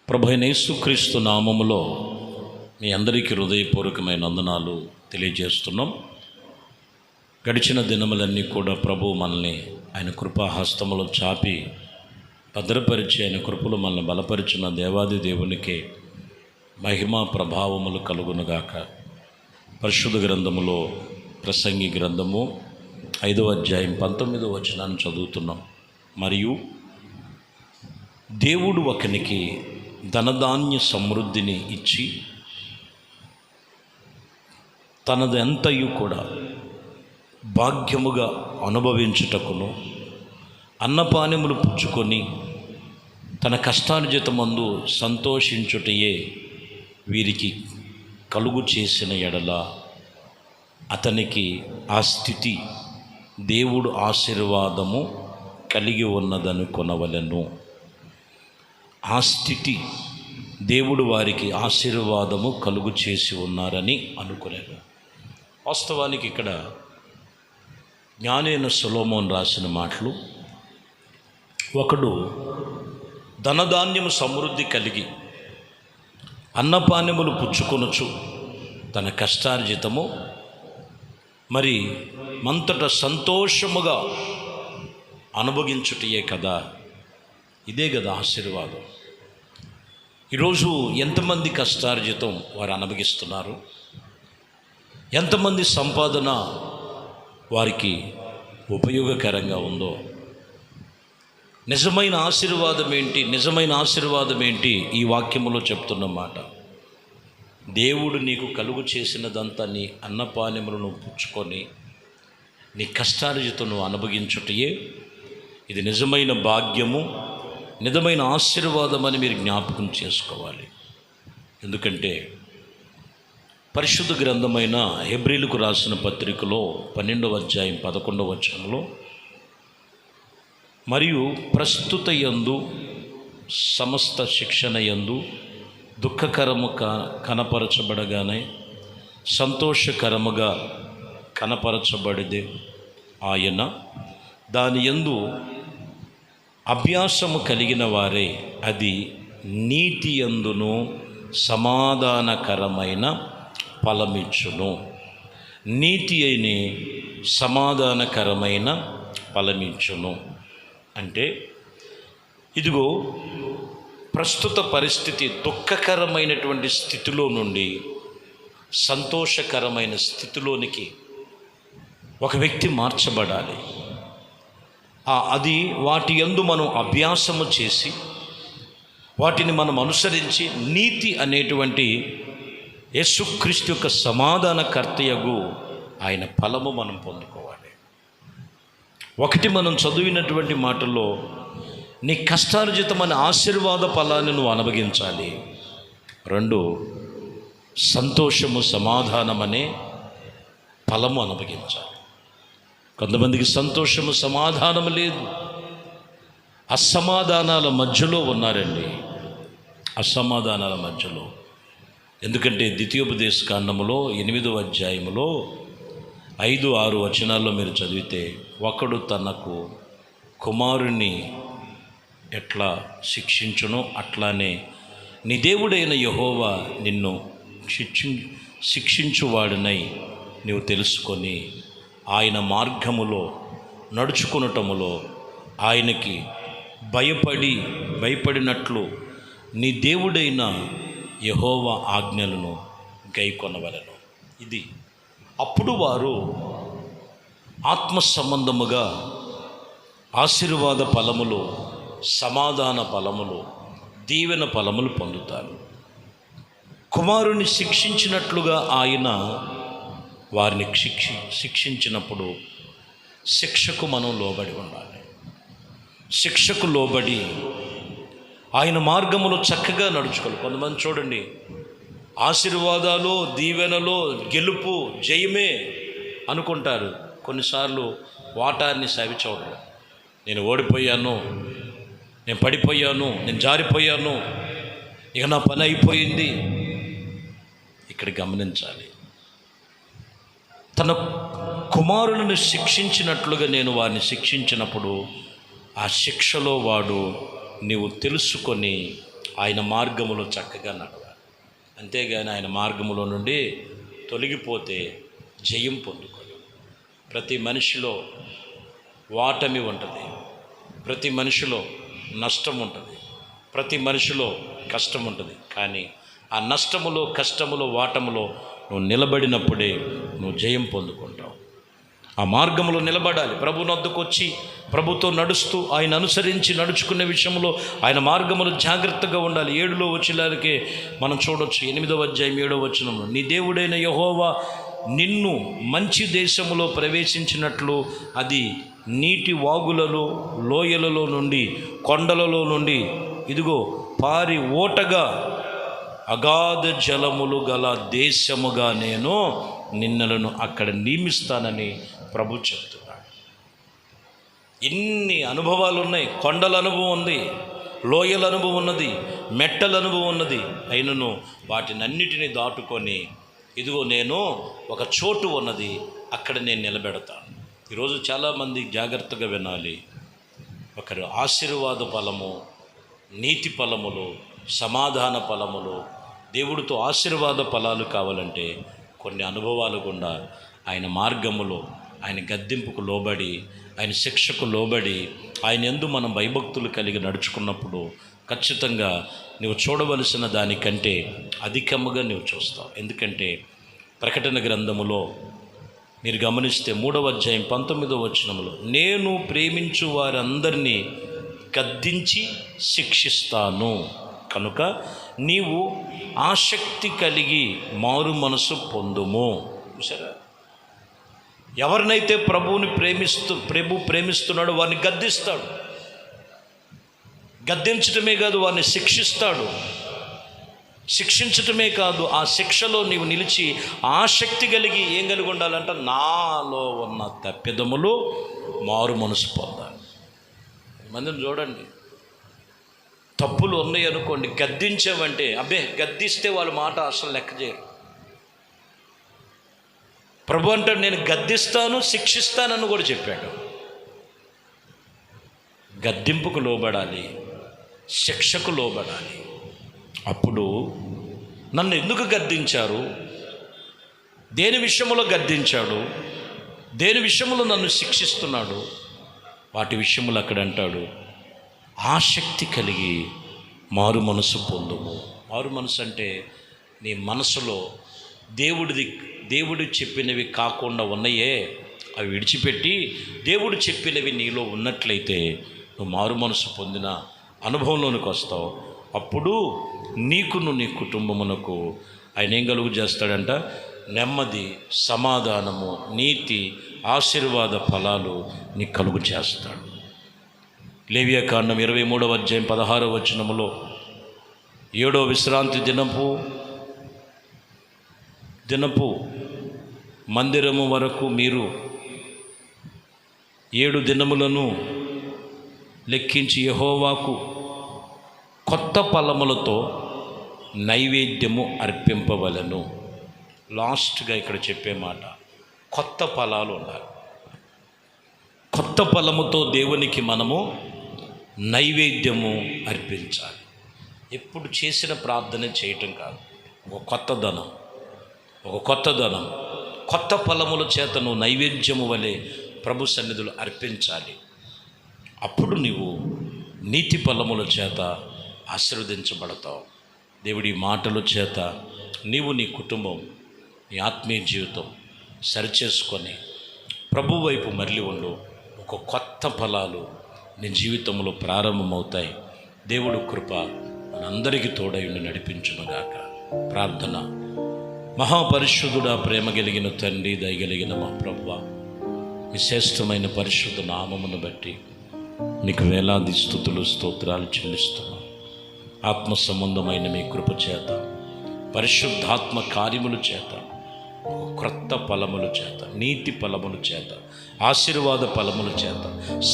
ప్రభువైన యేసుక్రీస్తు నామములో మీ అందరికీ హృదయపూర్వకమైన వందనాలు తెలియజేస్తున్నాం. గడిచిన దినములన్నీ కూడా ప్రభు మనల్ని ఆయన కృపాహస్తములో చాపి భద్రపరిచి ఆయన కృపలు మనల్ని బలపరిచిన దేవాది దేవునికి మహిమ ప్రభావములు కలుగునుగాక. పరిశుద్ధ గ్రంథములో ప్రసంగి గ్రంథము 5వ అధ్యాయం 19వ వచనాన్ని చదువుతున్నాం. మరియు దేవుడు ఒకనికి ధనధాన్య సమృద్ధిని ఇచ్చి తనదంతయు కూడా భాగ్యముగా అనుభవించుటకును అన్నపానములు పుచ్చుకొని తన కష్టార్జితమందు సంతోషించుటయే వీరికి కలుగు చేసిన ఎడల అతనికి ఆ స్థితి దేవుడు ఆశీర్వాదము కలిగి ఉన్నదనుకొనవలెను. ఆ స్థితి దేవుడు వారికి ఆశీర్వాదము కలుగు చేసి ఉన్నారని అనుకునేను. వాస్తవానికి ఇక్కడ జ్ఞానైన సొలొమోను రాసిన మాటలు, ఒకడు ధనధాన్యము సమృద్ధి కలిగి అన్నపానములు పుచ్చుకొనుచు తన కష్టార్జితము మరి మంతట సంతోషముగా అనుభవించుటయే కదా, ఇదే కదా ఆశీర్వాదం. ఈరోజు ఎంతమంది కష్టార్జితం వారు అనుభవిస్తున్నారు, ఎంతమంది సంపాదన వారికి ఉపయోగకరంగా ఉందో. నిజమైన ఆశీర్వాదం ఏంటి ఈ వాక్యములో చెప్తున్న మాట. దేవుడు నీకు కలుగు చేసినదంతా నీ అన్నపానములను పుచ్చుకొని నీ కష్టార్జితను అనుభవించుటయే ఇది నిజమైన భాగ్యము, నిజమైన ఆశీర్వాదం అని మీరు జ్ఞాపకం చేసుకోవాలి. ఎందుకంటే పరిశుద్ధ గ్రంథమైన హెబ్రీలకు రాసిన పత్రికలో 12వ అధ్యాయం 11వ వచనంలో, మరియు ప్రస్తుత యందు సమస్త శిక్షణ యందు దుఃఖకరము కనపరచబడగానే సంతోషకరముగా కనపరచబడిదే ఆయన దాని యందు అభ్యాసము కలిగిన వారే అది నీతి యందును సమాధానకరమైన ఫలమిచ్చును. నీతి అయిన సమాధానకరమైన ఫలమిచ్చును అంటే, ఇదిగో ప్రస్తుత పరిస్థితి దుఃఖకరమైనటువంటి స్థితిలో నుండి సంతోషకరమైన స్థితిలోనికి ఒక వ్యక్తి మార్చబడాలి. అది వాటి యందు మనం అభ్యాసము చేసి వాటిని మనం అనుసరించి నీతి అనేటువంటి యేసుక్రీస్తు యొక్క సమాధానకర్తయగు ఆయన ఫలము మనం పొందుకోవాలి. ఒకటి, మనం చదివినటువంటి మాటల్లో నీ కష్టార్జితమైన ఆశీర్వాద ఫలాన్ని నువ్వు అనుభవించాలి. 2, సంతోషము సమాధానం అనే ఫలము అనుభవించాలి. కొంతమందికి సంతోషము సమాధానం లేదు, అసమాధానాల మధ్యలో ఉన్నారండి. అసమాధానాల మధ్యలో. ఎందుకంటే ద్వితీయోపదేశ కాండములో 8వ అధ్యాయములో 5-6 వచనాల్లో మీరు చదివితే, ఒకడు తనకు కుమారుని ఎట్లా శిక్షించునో అట్లానే నీ దేవుడైన యెహోవా నిన్ను శిక్షించువాడినై నీవు తెలుసుకొని ఆయన మార్గములో నడుచుకొనుటములో ఆయనకి భయపడినట్లు నీ దేవుడైన యెహోవా ఆజ్ఞలను గైకొనవలెను. ఇది అప్పుడు వారు ఆత్మ సంబంధముగా ఆశీర్వాద ఫలములు, సమాధాన ఫలములు, దీవెన ఫలములు పొందుతారు. కుమారుని శిక్షించినట్లుగా ఆయన వారిని శిక్షించినప్పుడు శిక్షకు మనం లోబడి ఉండాలి. శిక్షకు లోబడి ఆయన మార్గములో చక్కగా నడుచుకోవాలి. కొంతమంది చూడండి, ఆశీర్వాదాలు, దీవెనలో గెలుపు, జయమే అనుకుంటారు. కొన్నిసార్లు వాటాన్ని సవి చూడరు. నేను ఓడిపోయాను, నేను పడిపోయాను, నేను జారిపోయాను, ఇక నా పని అయిపోయింది. ఇక్కడ గమనించాలి, తన కుమారులను శిక్షించినట్లుగా నేను వారిని శిక్షించినప్పుడు ఆ శిక్షలో వాడు నీవు తెలుసుకొని ఆయన మార్గములో చక్కగా నడవాలి. అంతేగాని ఆయన మార్గములో నుండి తొలగిపోతే జయం పొందుకోలేం. ప్రతి మనిషిలో వాటమి ఉంటుంది, ప్రతి మనిషిలో నష్టం ఉంటుంది, ప్రతి మనిషిలో కష్టం ఉంటుంది. కానీ ఆ నష్టములో, కష్టములో, వాటములో నువ్వు నిలబడినప్పుడే నువ్వు జయం పొందుకుంటావు. ఆ మార్గంలో నిలబడాలి. ప్రభువుని వద్దకు వచ్చి ప్రభుతో నడుస్తూ ఆయన అనుసరించి నడుచుకునే విషయంలో ఆయన మార్గములు జాగ్రత్తగా ఉండాలి. 7లో వచ్చేలాగే మనం చూడొచ్చు. 8వ అధ్యాయం 7వ వచనంలో, నీ దేవుడైన యెహోవా నిన్ను మంచి దేశములో ప్రవేశించినట్లు అది నీటి వాగులలో, లోయలలో నుండి, కొండలలో నుండి ఇదిగో పారి ఓటగా అగాధ జలములు గల దేశముగా నేను నిన్నలను అక్కడ నియమిస్తానని ప్రభు చెప్తున్నాడు. ఎన్ని అనుభవాలు ఉన్నాయి. కొండల అనుభవం ఉంది, లోయల అనుభవం ఉన్నది, మెట్టల అనుభవం ఉన్నది. అయినను వాటినన్నిటినీ దాటుకొని ఇదిగో నేను ఒక చోటు ఉన్నది, అక్కడ నేను నిలబెడతాను. ఈరోజు చాలామంది జాగ్రత్తగా వినాలి. ఒకరు ఆశీర్వాద ఫలము, నీతి ఫలములు, సమాధాన ఫలములు, దేవుడితో ఆశీర్వాద ఫలాలు కావాలంటే కొన్ని అనుభవాలు గుండా ఆయన మార్గములో, ఆయన గద్దింపుకు లోబడి, ఆయన శిక్షకు లోబడి, ఆయన యందు మనం భయభక్తులు కలిగి నడుచుకున్నప్పుడు ఖచ్చితంగా నువ్వు చూడవలసిన దానికంటే అధికముగా నువ్వు చూస్తావు. ఎందుకంటే ప్రకటన గ్రంథములో మీరు గమనిస్తే 3వ అధ్యాయం 19వ వచనంలో, నేను ప్రేమించు వారందరినీ గద్దించి శిక్షిస్తాను కనుక నీవు ఆసక్తి కలిగి మారు మనసు పొందుము. చూసారా, ఎవరినైతే ప్రభు ప్రేమిస్తున్నాడో వారిని గద్దిస్తాడు. గద్దించటమే కాదు, వారిని శిక్షిస్తాడు. శిక్షించటమే కాదు, ఆ శిక్షలో నీవు నిలిచి ఆసక్తి కలిగి ఏం కలిగి ఉండాలంట, నాలో ఉన్న తప్పిదములు మారు మనసు పొందాలి. మందిని చూడండి, తప్పులు ఉన్నాయి అనుకోండి, గద్దించావంటే అబ్బే గద్దిస్తే వాళ్ళ మాట అసలు లెక్క చేయరు. ప్రభు అంటాడు నేను గద్దిస్తాను, శిక్షిస్తానని కూడా చెప్పాడు. గద్దింపుకు లోబడాలి, శిక్షకు లోబడాలి. అప్పుడు నన్ను ఎందుకు గద్దించారు, దేని విషయంలో గద్దించాడు, దేని విషయంలో నన్ను శిక్షిస్తున్నాడు, వాటి విషయంలో అక్కడ అంటాడు ఆసక్తి కలిగి మారు మనసు పొందుము. మారు మనసు అంటే నీ మనసులో దేవుడు చెప్పినవి కాకుండా ఉన్నాయే అవి విడిచిపెట్టి దేవుడు చెప్పినవి నీలో ఉన్నట్లయితే నువ్వు మారు మనసు పొందిన అనుభవంలోనికి వస్తావు. అప్పుడు నీకును నీ కుటుంబమునకు ఆయన ఏం కలుగు చేస్తాడంట, నెమ్మది, సమాధానము, నీతి, ఆశీర్వాద ఫలాలు నీకు కలుగు చేస్తాడు. లేవియాకాండం 23వ అధ్యాయం 16వ వచనములో 7వ విశ్రాంతి దినపు మందిరము వరకు మీరు 7 దినములను లెక్కించి యెహోవాకు కొత్త ఫలములతో నైవేద్యము అర్పింపవలను. లాస్ట్గా ఇక్కడ చెప్పే మాట, కొత్త ఫలాలు ఉండాలి. కొత్త ఫలముతో దేవునికి మనము నైవేద్యము అర్పించాలి. ఎప్పుడు చేసిన ప్రార్థన చేయటం కాదు, ఒక కొత్త ధనం, కొత్త ఫలముల చేత నువ్వు నైవేద్యము వలె ప్రభు సన్నిధులు అర్పించాలి. అప్పుడు నీవు నీతి ఫలముల చేత ఆశీర్వదించబడతావు. దేవుడి మాటల చేత నీవు, నీ కుటుంబం, నీ ఆత్మీయ జీవితం సరిచేసుకొని ప్రభు వైపు మరలి ఉండు. ఒక కొత్త ఫలాలు నీ జీవితంలో ప్రారంభమవుతాయి. దేవుడు కృప మనందరికీ తోడై ఉండి నడిపించునుగాక. ప్రార్థన. మహాపరిశుద్ధుడా, ప్రేమ కలిగిన తండ్రి, దయగలిగిన మా ప్రభువా, విశేషమైన పరిశుద్ధ నామమును బట్టి నీకు వేలాది స్తుతులు, స్తోత్రాలు చెల్లిస్తున్నాం. ఆత్మ సంబంధమైన మీ కృప చేత, పరిశుద్ధాత్మ కార్యముల చేత, క్రొత్త ఫలముల చేత, నీతి ఫలముల చేత, ఆశీర్వాద ఫలముల చేత,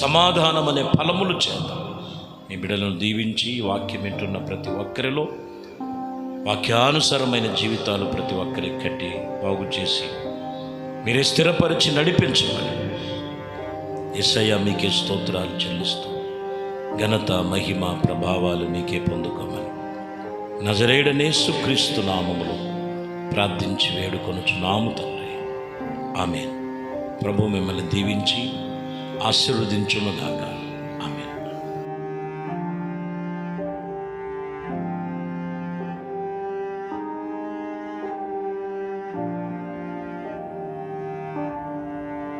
సమాధానం అనే ఫలముల చేత మీ బిడ్డలను దీవించి వాక్యం వింటున్న ప్రతి ఒక్కరిలో వాక్యానుసారమైన జీవితాలు ప్రతి ఒక్కరికి కట్టి బాగు చేసి మీరే స్థిరపరిచి నడిపించమని యేసయ్య మీకే స్తోత్రాలు చెల్లిస్తూ ఘనత, మహిమ, ప్రభావాలు మీకే పొందుకోమని నజరేయుడనేసు క్రీస్తు నామములో ప్రార్థించి వేడుకొనుచున్నాము తండ్రి. ఆమేన్. ప్రభు మిమ్మల్ని దీవించి ఆశీర్వదించునుగాక.